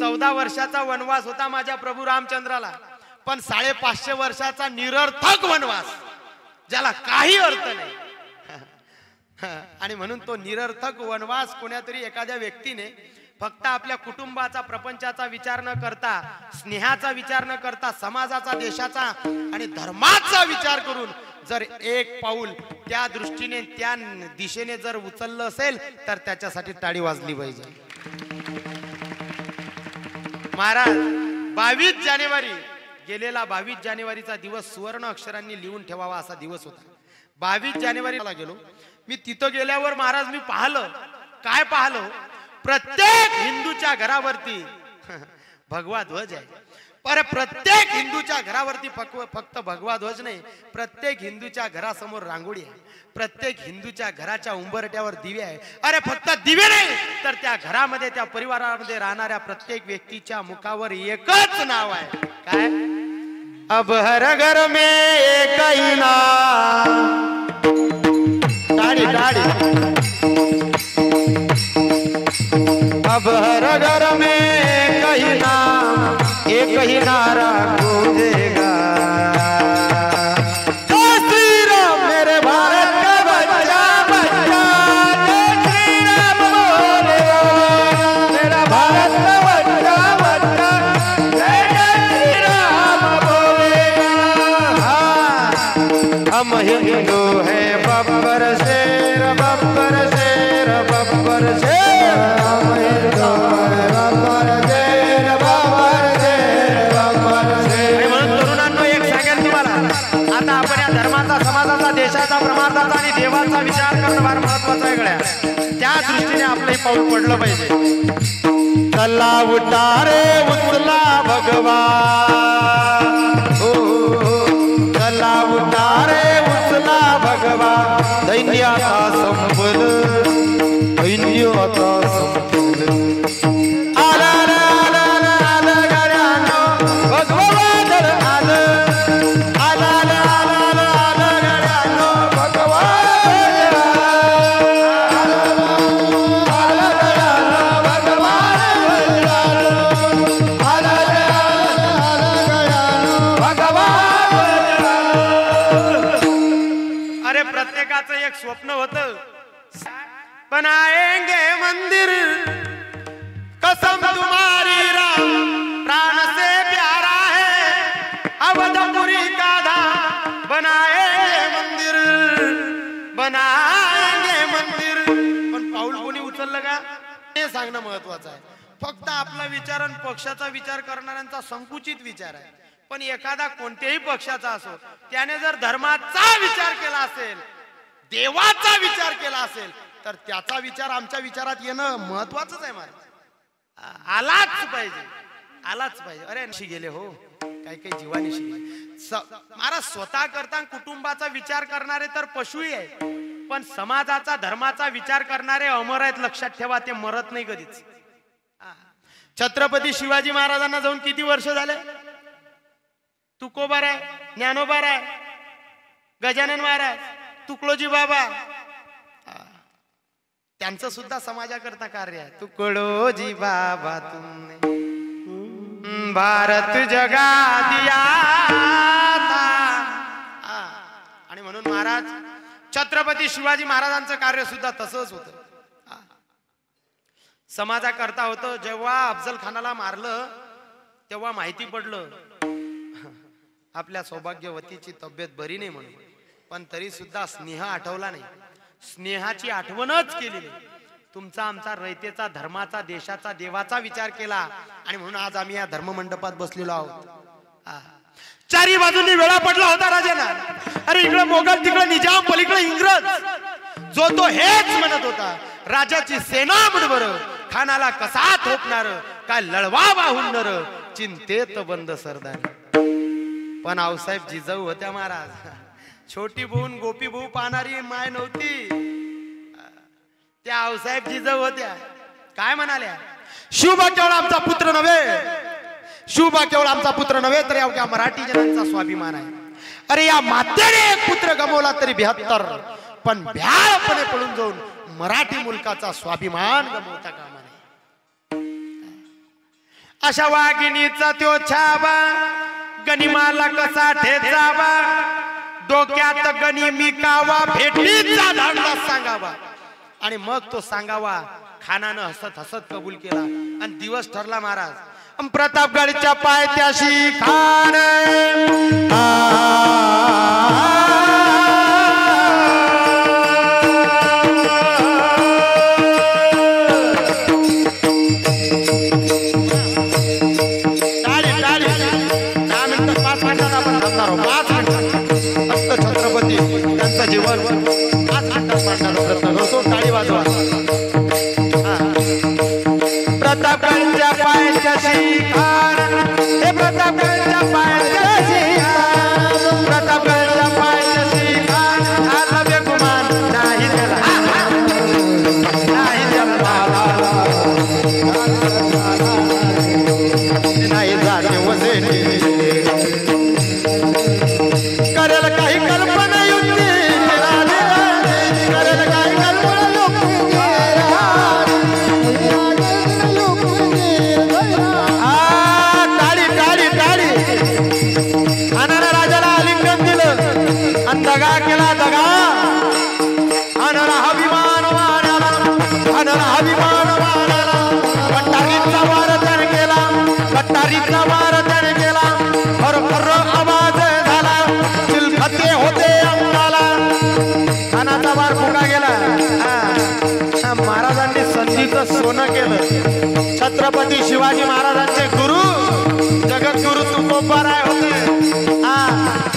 14 वर्षाचा वनवास होता माझ्या प्रभू रामचंद्राला, पण 550 वर्षाचा निरर्थक वनवास, ज्याला काही अर्थ नाही. आणि म्हणून तो निरर्थक वनवास कोण्यातरी एखाद्या व्यक्तीने फक्त आपल्या कुटुंबाचा, प्रपंचाचा विचार न करता, स्नेहाचा विचार न करता, समाजाचा, देशाचा आणि धर्माचा विचार करून जर एक पाऊल त्या दृष्टीने, त्या दिशेने जर उचललं असेल तर त्याच्यासाठी टाळी वाजली पाहिजे. महाराज 22 जानेवारी, गेलेला 22 जानेवारीचा दिवस सुवर्ण अक्षरांनी लिहून ठेवावा असा दिवस होता. 22 जानेवारीला गेलो मी. तिथं गेल्यावर महाराज मी पाहिलं, काय पाहिलं, प्रत्येक हिंदूच्या घरावरती भगवा ध्वज आहे. पर प्रत्येक हिंदूच्या घरावरती फक्त भगवा ध्वज नाही, प्रत्येक हिंदूच्या घरासमोर रांगोळी आहे, प्रत्येक हिंदूच्या घराच्या उंबरट्यावर दिवे आहे. अरे फक्त दिवे नाही तर त्या घरामध्ये, त्या परिवारामध्ये राहणाऱ्या प्रत्येक व्यक्तीच्या मुखावर एकच नाव आहे. काय? अब हर घर में एक ही नाम. दाढ़ी दाढ़ी. अब हर घर में एक ही नाम, एक ही नारा गूंजेगा. जय श्री राम मेरे भारत का बच्चा बच्चा, जय श्री राम बोलेगा मेरा भारत का बच्चा बच्चा, जय श्री राम बोलेगा. हम हिंदू है बब्बर शेर, बब्बर शेर, बब्बर शेर. हम हिंदू है बब्बर शेर, बब्बर शेर, बब्बर शेर. म्हणून तरुणांनो एक सांगेल तुम्हाला, आता आपण या धर्माचा, समाजाचा, देशाचा, प्रमाणाचा आणि देवाचा विचार करणं फार महत्वाचं आहे. गड्या त्या दृष्टीने आपलंही पाऊल पडलं पाहिजे. चला उठा रे उचला भगवा, चला उठा रे उचला भगवा. दैन्याचा संपल, दैन्याचा संपल. आला आला आला आला गड्यानो भगवा वादळ आलं. आला आला आला आला गड्यानो भगवा वादळ आलं. आला गड्यानो भगवा वादळ आलं. आला आला गड्यानो भगवा वादळ आलं. अरे प्रत्येकाचं एक स्वप्न होतं, बनाएंगे मंदिर कसम तुम्हारी राम, प्राण से प्यारा है अवधपुरी का धाम. बनाएंगे मंदिर, बनाएंगे मंदिर. पण पाऊल कोणी उचललं का हे सांगणं महत्वाचं आहे. फक्त आपला विचार आणि पक्षाचा विचार करणाऱ्यांचा संकुचित विचार आहे. पण एखादा कोणत्याही पक्षाचा असो, त्याने जर धर्माचा विचार केला असेल, देवाचा विचार केला असेल तर त्याचा विचार आमच्या विचारात येणं महत्वाचंच आहे. महाराज आलाच पाहिजे, आलाच पाहिजे. अरे निशी गेले हो, काही काही जीवानिशी गेले. महाराज स्वतः करता कुटुंबाचा विचार करणारे तर पशुही आहे, पण समाजाचा, धर्माचा विचार करणारे अमर आहेत. लक्षात ठेवा, ते मरत नाही कधीच. छत्रपती शिवाजी महाराजांना जाऊन किती वर्ष झाले? तुकोबार आहे, ज्ञानोबार आहे, गजानन महाराज, तुकडोजी बाबा, त्यांचं सुद्धा समाजाकरता कार्य आहे. तुकडोजी बाबा तुमने भारत जगा दिया था. आणि म्हणून महाराज छत्रपती शिवाजी महाराजांचं कार्य सुद्धा तसंच होतं. समाजाकरता होतं. जेव्हा अफजल खानाला मारलं तेव्हा माहिती पडलं आपल्या सौभाग्यवतीची तब्येत बरी नाही म्हणून, पण तरी सुद्धा स्नेह आठवला नाही, स्नेहाची आठवणच केली नाही. तुमचा, आमचा, रयतेचा, धर्माचा, देशाचा, देवाचा विचार केला. आणि म्हणून आज आम्ही या धर्म मंडपात बसलेलो आहोत. चारी बाजूंनी वेळा पडला होता राजाला. अरे इकडे मोगल, तिकडे निजाम, पलीकडे इंग्रज. जो तो हेच म्हणत होता, राजाची सेना बुडवर, खानाला कसा थोपणार, काय लढवा वाहून नर, चिंतेत बंद सरदार. पण आऊसाहेब जिजाऊ होत्या महाराज. छोटी बहून गोपी भाऊ पाहणारी माय नव्हती, त्या आऊसाहेब जिजाऊ होत्या. काय म्हणाल्या? शिवबा केवळ आमचा पुत्र नव्हे, शिवबा केवळ आमचा पुत्र नव्हे तर अवघ्या मराठी जनांचा स्वाभिमान आहे. अरे या मातेने एक पुत्र गमावला तरी 72, पण भ्याळपणे पळून जाऊन मराठी मुलकाचा स्वाभिमान गमावता कामा नये. अशा वाघिणीचा त्यो छावा गनिमाला कसा ठेचावा डोक्यात गणी मी कावा भेटीचा धाडला सांगावा आणि मग तो सांगावा खानानं हसत हसत कबूल केला आणि दिवस ठरला महाराज प्रतापगडच्या पायथ्याशी खान छत्रपती त्यांचं जीवन 5 मिनिटात मांडण्याचा प्रयत्न करतो टाळी वाजवा प्रतापगडच्या पायथ्याशी खान हे प्रतापगडच्या पायथ्याशी खान प्रतापगडच्या पायथ्याशी खान झाला बेगुमान नाही त्याला नाही नाही जाणे वसेने करेल काही कल्पना युक्ती करेल काही दगा केला दगा अनरा अभिमान वाढाला अनरा अभिमान वाढाला कट्टारीचा वार त्याने केला कट्टारीचा वार त्याने केला खर आवाज झाला चिलखते होते अंगाला खानाचा वार फुका गेला महाराजांनी संधीचं सोनं केलं छत्रपती शिवाजी महाराजांचे गुरु जगद्गुरु तुकोबाराय होते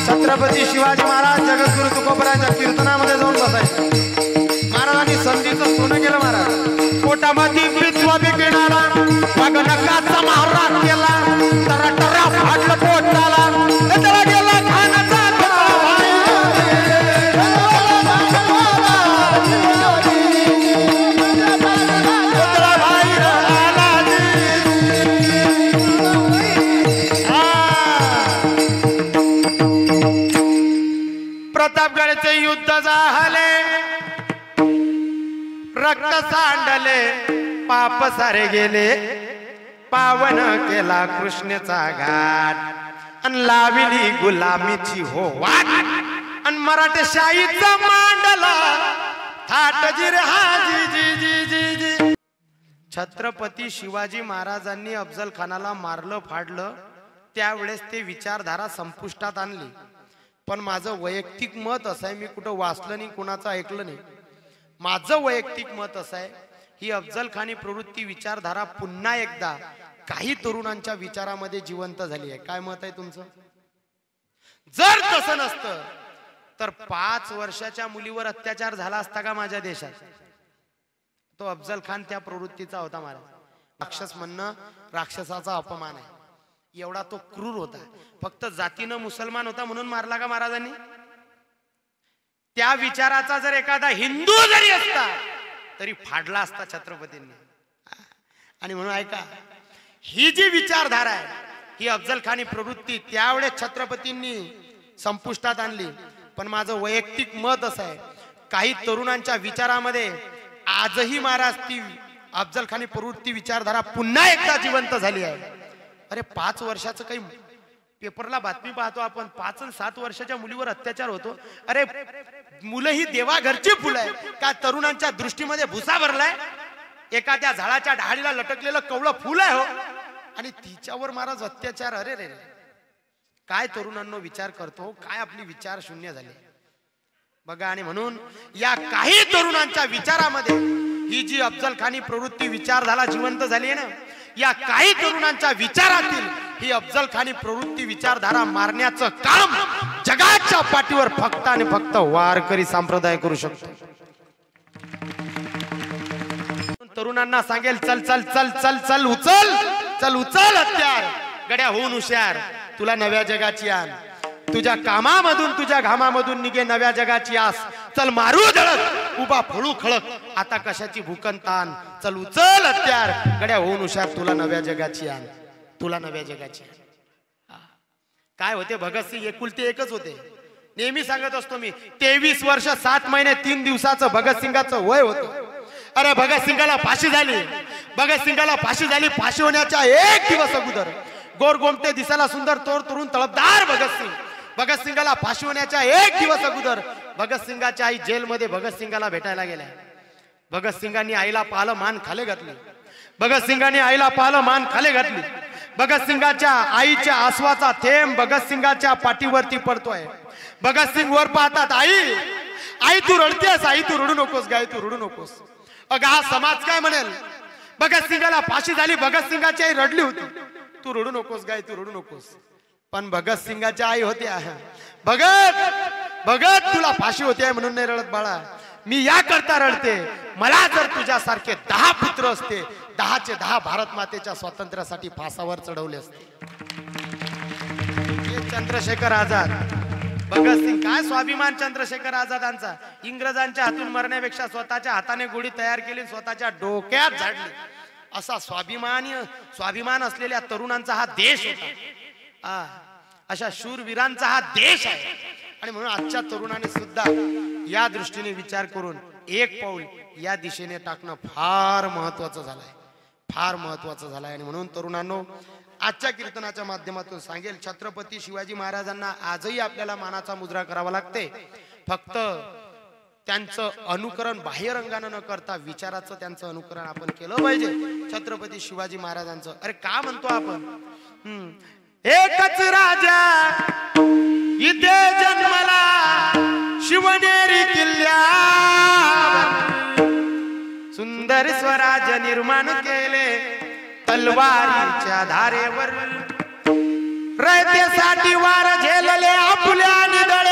छत्रपती शिवाजी महाराज जगद्गुरु तुकोबारायांच्या कीर्तनामध्ये जाऊन बसायचे महाराजांनी संधीचं सोनं केलं महाराज पोटामध्ये पिचवा बिघिणारा मग नकाचा मारा केला तरा टरा फाटलं पोटाला त्याला गेला खानाचा प्रतापगडचे युद्ध झाले रक्त सांडले पाप सारे गेले पावन केला कृष्णेचा घाट अन लाविली गुलामीची हो वाट अन मराठेशाहीचा मांडला थाट जिरे हाजी जी जी जी जी छत्रपती शिवाजी महाराजांनी अफजल खानाला मारलं फाडलं त्यावेळेस ते विचारधारा संपुष्टात आणली पण माझं वैयक्तिक मत असं आहे मी कुठं वाचलं नाही कुणाचं ऐकलं नाही माझं वैयक्तिक मत असं आहे ही अफजल खानी प्रवृत्ती विचारधारा पुन्हा एकदा काही तरुणांच्या विचारामध्ये जिवंत झाली आहे काय मत आहे तुमचं जर तसं नसतं तर 5 वर्षाच्या मुलीवर अत्याचार झाला असता का माझ्या देशात तो अफजल खान त्या प्रवृत्तीचा होता महाराज राक्षस म्हणणं राक्षसाचा अपमान आहे एवढा तो क्रूर होता फक्त जातीनं मुसलमान होता म्हणून मारला का महाराजांनी त्या विचाराचा जर एखादा हिंदू जरी असता तरी फाडला असता छत्रपतींनी आणि म्हणून ऐका ही जी विचारधारा आहे ही अफजल खानी प्रवृत्ती त्यावेळेस छत्रपतींनी संपुष्टात आणली पण माझं वैयक्तिक मत असं आहे काही तरुणांच्या विचारामध्ये आजही महाराज ती अफजल खानी प्रवृत्ती विचारधारा पुन्हा एकदा जिवंत झाली आहे अरे 5 वर्षाचं काही पेपरला बातमी पाहतो आपण 5 आणि 7 वर्षाच्या मुलीवर अत्याचार होतो अरे मुलं ही देवा घरची फुलं आहे का तरुणांच्या दृष्टीमध्ये भुसा भरलाय एखाद्या झाडाच्या डहाळीला लटकलेलं कवळं फुल आहे हो आणि तिच्यावर महाराज अत्याचार अरे रे काय तरुणांनो विचार करतो काय आपली विचार शून्य झाले बघा आणि म्हणून या काही तरुणांच्या विचारामध्ये ही जी अफजल खानी प्रवृत्ती विचारधारा जिवंत झाली आहे ना या काही तरुणांच्या विचारातील ही अफजल खानी प्रवृत्ती विचारधारा मारण्याचं काम जगाच्या पाठीवर फक्त आणि फक्त वारकरी संप्रदाय करू शकतो तरुणांना सांगेल चल चल चल चल चल उचल चल उचल हत्यार गड्या होऊन हुशार तुला नव्या जगाची आण तुझ्या कामामधून तुझ्या घामामधून निघे नव्या जगाची आस चल मारू जळत उभा फळू खळक आता कशाची भूकन ताण चल उचल हत्यार गड्या होऊन हुशार तुला नव्या जगाची आण तुला नव्या जगाची काय होते भगतसिंग एकुलते एकच होते नेहमी सांगत असतो मी 23 वर्ष 7 महिने 3 दिवसाचं भगतसिंगाचं वय होतं अरे भगतसिंगाला फाशी झाली भगतसिंगाला फाशी झाली. फाशी होण्याच्या 1 दिवस अगोदर गोर गोमटे दिसायला सुंदर तोर तरुण तळपदार भगतसिंगाला फाशी होण्याच्या 1 दिवस अगोदर भगतसिंगाची आई जेलमध्ये भगतसिंगाला भेटायला गेल्या. भगतसिंगांनी आईला पाहिलं, मान खाली घातली. भगतसिंगांनी आईला पाहिलं, मान खाली घातली. भगतसिंगाच्या आईच्या आसवाचा थेंब भगतसिंगाच्या पाठीवरती पडतोय. भगतसिंग वर पाहतात, आई आई तू रडतेस, आई तू रडू नकोस, गाय तू रडू नकोस. अगं हा समाज काय म्हणेल? भगतसिंगाला फाशी झाली, भगतसिंगाची आई रडली होती. तू रडू नकोस गाय, तू रडू नकोस. पण भगतसिंगाच्या आई होत्या, भगत तुला फाशी होते म्हणून नाही रडत बाळा, मी या करता रडते. मला जर तुझ्यासारखे 10 पुत्र असते, 10चे 10 भारत मातेच्या स्वातंत्र्यासाठी फासावर चढवले असते. चंद्रशेखर आझाद, भगतसिंग, काय स्वाभिमान चंद्रशेखर आझादांचा. इंग्रजांच्या हातून मरण्यापेक्षा स्वतःच्या हाताने गोळी तयार केली, स्वतःच्या डोक्यात झाडली. असा स्वाभिमान असलेल्या तरुणांचा हा देश होता. अशा शूरवीरांचा हा देश आहे. आणि म्हणून आजच्या तरुणांनी सुद्धा या दृष्टीने विचार करून एक पाऊल या दिशेने टाकणं फार महत्वाचं झालंय, फार महत्वाचं झालंय. आणि म्हणून तरुणांनो, आजच्या कीर्तनाच्या माध्यमातून सांगेल, छत्रपती शिवाजी महाराजांना आजही आपल्याला मानाचा मुजरा करावा लागते. फक्त त्यांचं अनुकरण बाह्य रंगानं न करता विचाराचं त्यांचं अनुकरण आपण केलं पाहिजे. छत्रपती शिवाजी महाराजांचं अरे का म्हणतो आपण, एकच राजा इथे जन्मला शिवनेरी किल्ल्यावर, सुंदर स्वराज्य निर्माण केले तलवारीच्या धारेवर. रयतेसाठी वार झेलले आपुल्या निधन